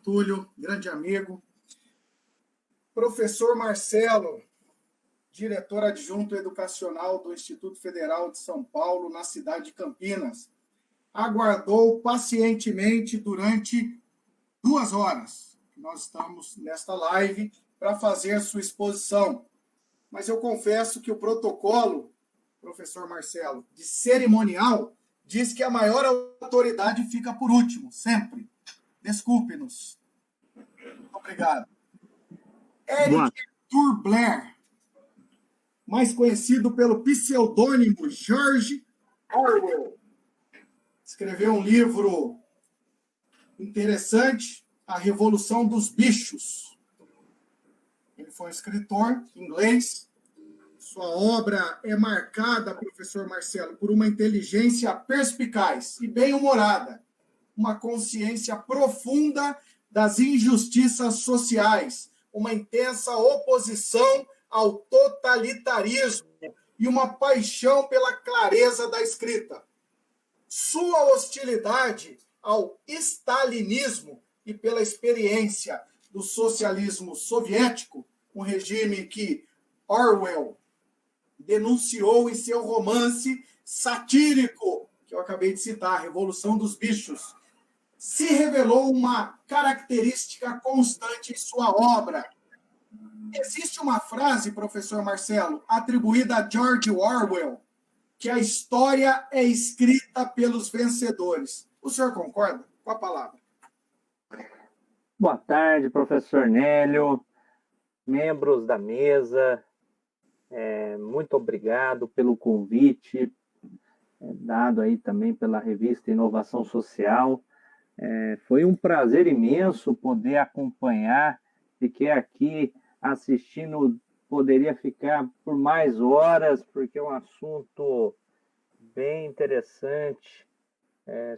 Túlio, grande amigo. Professor Marcelo, diretor adjunto educacional do Instituto Federal de São Paulo, na cidade de Campinas, aguardou pacientemente durante 2 horas. Nós estamos nesta live para fazer sua exposição. Mas eu confesso que o protocolo, professor Marcelo, de cerimonial, diz que a maior autoridade fica por último, sempre. Desculpe-nos. Muito obrigado. Eric Arthur Blair, mais conhecido pelo pseudônimo George Orwell, escreveu um livro interessante, A Revolução dos Bichos. Ele foi um escritor inglês. Sua obra é marcada, professor Marcelo, por uma inteligência perspicaz e bem-humorada, uma consciência profunda das injustiças sociais, uma intensa oposição ao totalitarismo e uma paixão pela clareza da escrita. Sua hostilidade ao stalinismo e pela experiência do socialismo soviético, um regime que Orwell denunciou em seu romance satírico, que eu acabei de citar, Revolução dos Bichos, se revelou uma característica constante em sua obra. Existe uma frase, professor Marcelo, atribuída a George Orwell, que a história é escrita pelos vencedores. O senhor concorda? Com a palavra. Boa tarde, professor Nélio, membros da mesa, muito obrigado pelo convite, dado aí também pela revista Inovação Social. Foi um prazer imenso poder acompanhar, fiquei aqui assistindo, poderia ficar por mais horas, porque é um assunto bem interessante.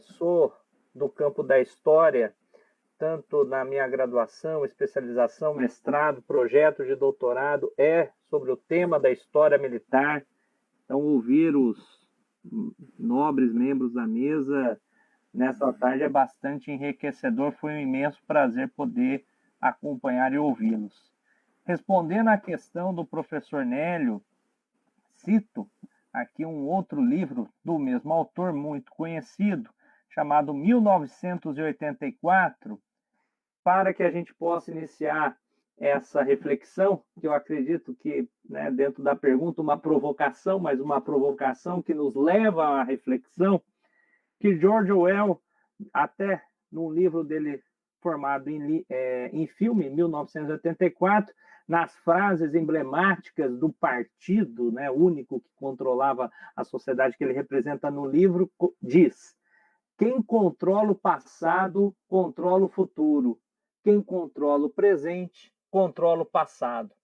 Sou do campo da história, tanto na minha graduação, especialização, mestrado, projeto de doutorado, sobre o tema da história militar. Então, ouvir os nobres membros da mesa nessa tarde é bastante enriquecedor, foi um imenso prazer poder acompanhar e ouvi-los. Respondendo à questão do professor Nélio, cito aqui um outro livro do mesmo autor, muito conhecido, chamado 1984, para que a gente possa iniciar essa reflexão, que eu acredito que, dentro da pergunta, uma provocação, mas uma provocação que nos leva à reflexão, que George Orwell, até no livro dele formado em filme, 1984, nas frases emblemáticas do partido, único que controlava a sociedade que ele representa no livro, diz: quem controla o passado, controla o futuro. Quem controla o presente, controla o passado.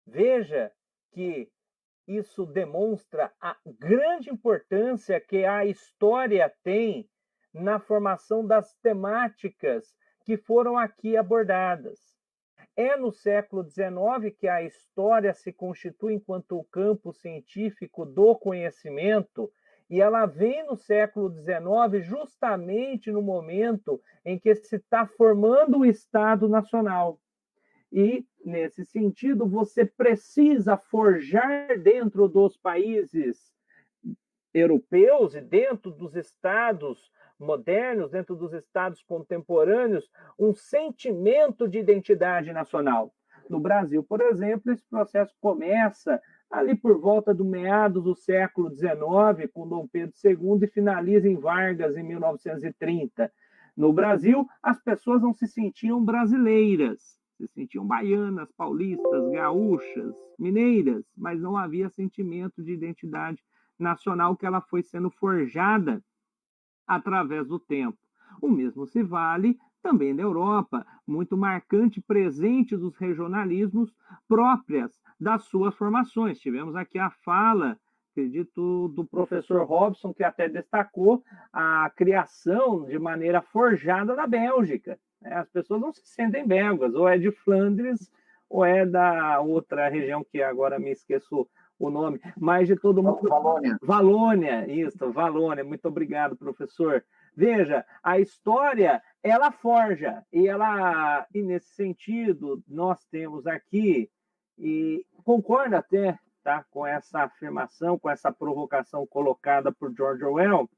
Veja que isso demonstra a grande importância que a história tem na formação das temáticas que foram aqui abordadas. É no século XIX que a história se constitui enquanto o campo científico do conhecimento, e ela vem no século XIX justamente no momento em que se está formando o Estado Nacional. E, nesse sentido, você precisa forjar dentro dos países europeus e dentro dos estados modernos, dentro dos estados contemporâneos, um sentimento de identidade nacional. No Brasil, por exemplo, esse processo começa ali por volta do meados do século XIX, com Dom Pedro II, e finaliza em Vargas, em 1930. No Brasil, as pessoas não se sentiam brasileiras, se sentiam baianas, paulistas, gaúchas, mineiras, mas não havia sentimento de identidade nacional, que ela foi sendo forjada através do tempo. O mesmo se vale também na Europa, muito marcante, presente dos regionalismos próprias das suas formações. Tivemos aqui a fala, acredito, do professor Robson, que até destacou a criação de maneira forjada na Bélgica. As pessoas não se sentem belgas, ou é de Flandres, ou é da outra região que agora me esqueço o nome, mas de todo mundo... Valônia. Valônia, isso, Valônia. Muito obrigado, professor. Veja, a história, ela forja, e nesse sentido, nós temos aqui, e concordo até, tá, com essa afirmação, com essa provocação colocada por George Orwell,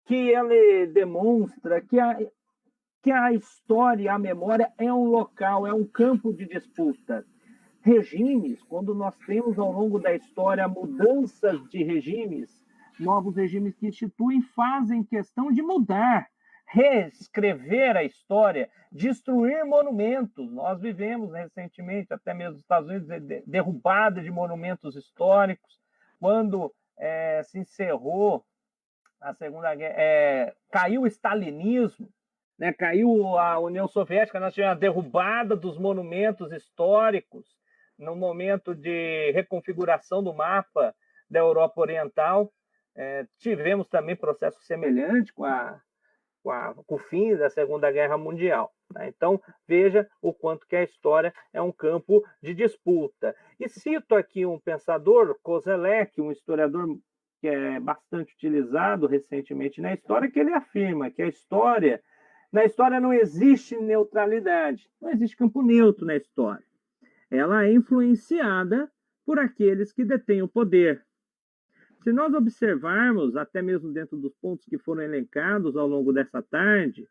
que ele demonstra que a história, a memória é um local, é um campo de disputa. Regimes, quando nós temos ao longo da história mudanças de regimes, novos regimes que instituem, fazem questão de mudar, reescrever a história, destruir monumentos. Nós vivemos recentemente, até mesmo nos Estados Unidos, derrubada de monumentos históricos, quando se encerrou a Segunda Guerra, caiu o stalinismo, né, caiu a União Soviética, nós tivemos a derrubada dos monumentos históricos, no momento de reconfiguração do mapa da Europa Oriental. Tivemos também processo semelhante com o fim da Segunda Guerra Mundial. Né? Então, veja o quanto que a história é um campo de disputa. E cito aqui um pensador, Koselleck, um historiador que é bastante utilizado recentemente na história, que ele afirma que na história não existe neutralidade, não existe campo neutro na história. Ela é influenciada por aqueles que detêm o poder. Se nós observarmos, até mesmo dentro dos pontos que foram elencados ao longo dessa tarde,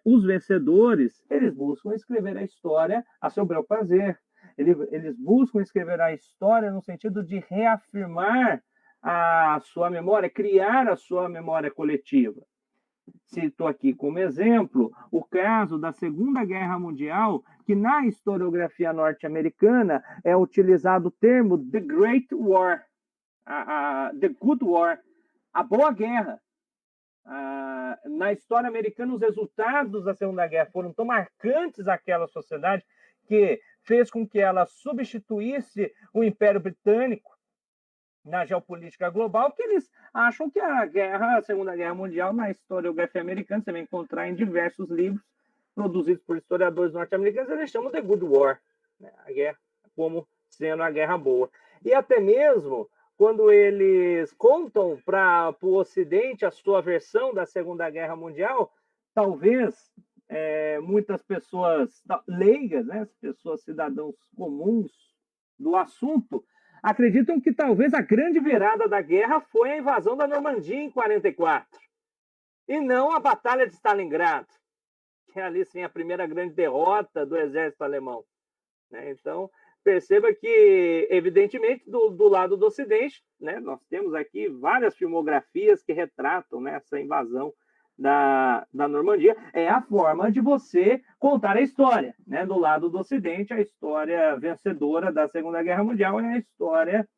os vencedores, eles buscam escrever a história a seu bel prazer. Eles buscam escrever a história no sentido de reafirmar a sua memória, criar a sua memória coletiva. Cito aqui como exemplo o caso da Segunda Guerra Mundial, que na historiografia norte-americana é utilizado o termo The Great War, The Good War, a Boa Guerra. Na história americana, os resultados da Segunda Guerra foram tão marcantes àquela sociedade que fez com que ela substituísse o Império Britânico na geopolítica global, que eles acham que a Segunda Guerra Mundial, na historiografia americana, você vai encontrar em diversos livros produzidos por historiadores norte-americanos, eles chamam de Good War, né? A guerra como sendo a guerra boa. E até mesmo quando eles contam para o Ocidente a sua versão da Segunda Guerra Mundial, talvez muitas pessoas leigas, né, pessoas cidadãos comuns do assunto, acreditam que talvez a grande virada da guerra foi a invasão da Normandia em 1944, e não a Batalha de Stalingrado, que é ali sim a primeira grande derrota do exército alemão. Né? Então, perceba que, evidentemente, do lado do Ocidente, né, nós temos aqui várias filmografias que retratam, né, essa invasão da Normandia. É a forma de você contar a história. Né? Do lado do Ocidente, a história vencedora da Segunda Guerra Mundial é a história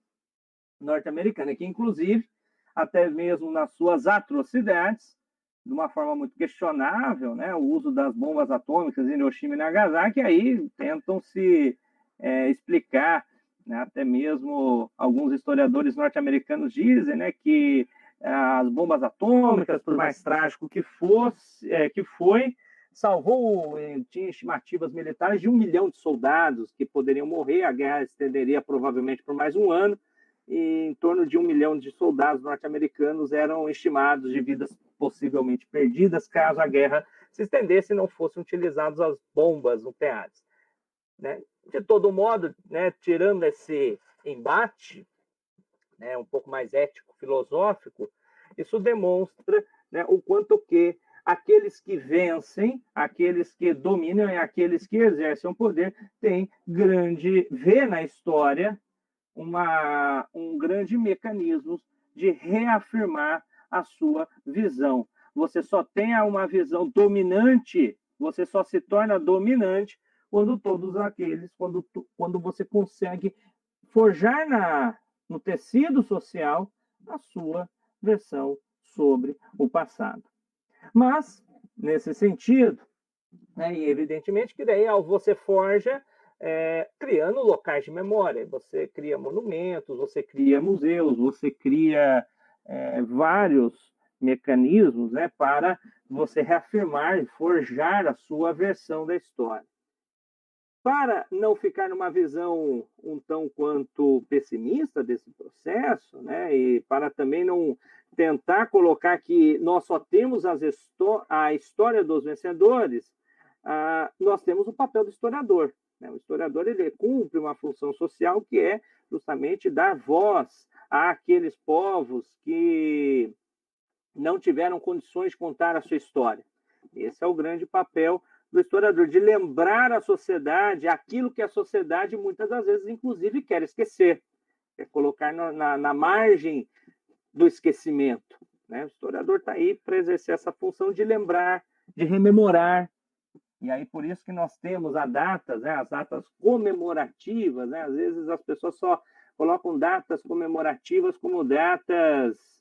norte-americana, que, inclusive, até mesmo nas suas atrocidades, de uma forma muito questionável, né, o uso das bombas atômicas em Hiroshima e Nagasaki, aí tentam se explicar, né, até mesmo alguns historiadores norte-americanos dizem, né, que as bombas atômicas, por mais trágico que foi, salvou, tinha estimativas militares de 1 milhão de soldados que poderiam morrer, a guerra estenderia provavelmente por mais um ano, e em torno de 1 milhão de soldados norte-americanos eram estimados de vidas possivelmente perdidas caso a guerra se estendesse e não fossem utilizadas as bombas nucleares. Né? De todo modo, né, tirando esse embate, né, um pouco mais ético-filosófico, isso demonstra, né, o quanto que aqueles que vencem, aqueles que dominam e aqueles que exercem o poder vê na história um grande mecanismo de reafirmar a sua visão. Você só tem uma visão dominante, você só se torna dominante quando você consegue forjar no tecido social a sua versão sobre o passado. Mas, nesse sentido, né, e evidentemente que daí você forja criando locais de memória, você cria monumentos, você cria museus, você cria vários mecanismos, né, para você reafirmar e forjar a sua versão da história. Para não ficar numa visão um tanto quanto pessimista desse processo, né, e para também não tentar colocar que nós só temos a história dos vencedores, nós temos o papel do historiador. Né? O historiador ele cumpre uma função social que é justamente dar voz àqueles povos que não tiveram condições de contar a sua história. Esse é o grande papel do historiador, de lembrar à sociedade aquilo que a sociedade muitas das vezes, inclusive, quer esquecer, quer colocar na margem do esquecimento. Né? O historiador está aí para exercer essa função de lembrar, de rememorar. E aí, por isso que nós temos as datas comemorativas. Né? Às vezes as pessoas só colocam datas comemorativas como datas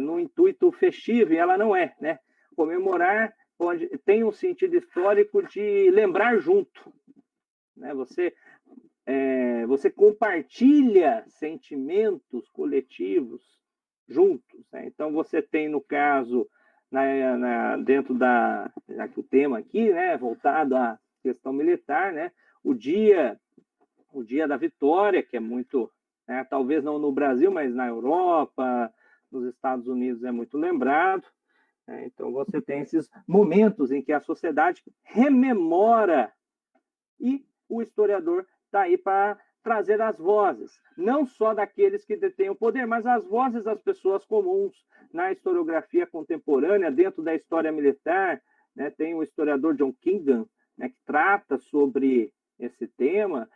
no intuito festivo, e ela não é. Né? Comemorar tem um sentido histórico de lembrar junto. Né? Você compartilha sentimentos coletivos juntos. Né? Então, você tem, no caso, dentro já que o tema aqui, né, voltado à questão militar, né, o dia da vitória, que é muito, né, talvez não no Brasil, mas na Europa, nos Estados Unidos é muito lembrado. Então, você tem esses momentos em que a sociedade rememora e o historiador está aí para trazer as vozes, não só daqueles que detêm o poder, mas as vozes das pessoas comuns na historiografia contemporânea, dentro da história militar. Né, tem o historiador John Keegan, né, que trata sobre esse tema.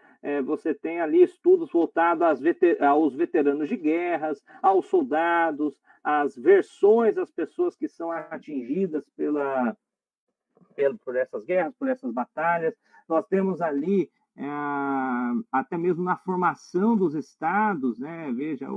Você tem ali estudos voltados aos veteranos de guerras, aos soldados, as versões das pessoas que são atingidas por essas guerras, por essas batalhas. Nós temos ali, até mesmo na formação dos estados, né? Veja,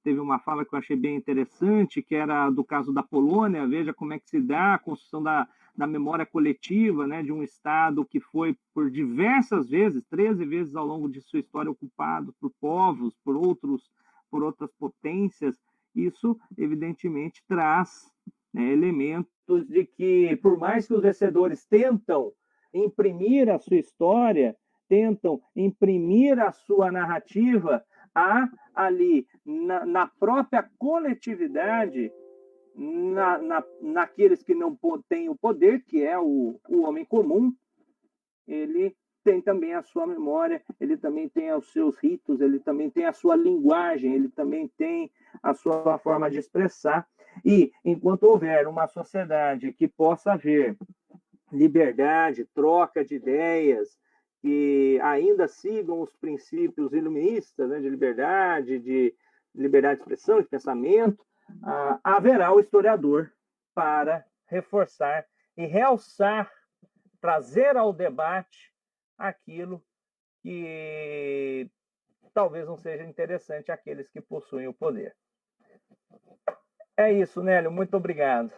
teve uma fala que eu achei bem interessante, que era do caso da Polônia. Veja como é que se dá a construção da memória coletiva, né, de um Estado que foi por diversas vezes, 13 vezes ao longo de sua história, ocupado por povos, por outras potências. Isso, evidentemente, traz, né, elementos de que, por mais que os vencedores tentam imprimir a sua história, tentam imprimir a sua narrativa, há ali, na própria coletividade, naqueles que não têm o poder, que é o homem comum, ele tem também a sua memória, ele também tem os seus ritos, ele também tem a sua linguagem, ele também tem a sua forma de expressar. E, enquanto houver uma sociedade que possa haver liberdade, troca de ideias, que ainda sigam os princípios iluministas, né, de liberdade de expressão, de pensamento, haverá o historiador para reforçar e realçar, trazer ao debate aquilo que talvez não seja interessante àqueles que possuem o poder. É isso, Nélio. Muito obrigado.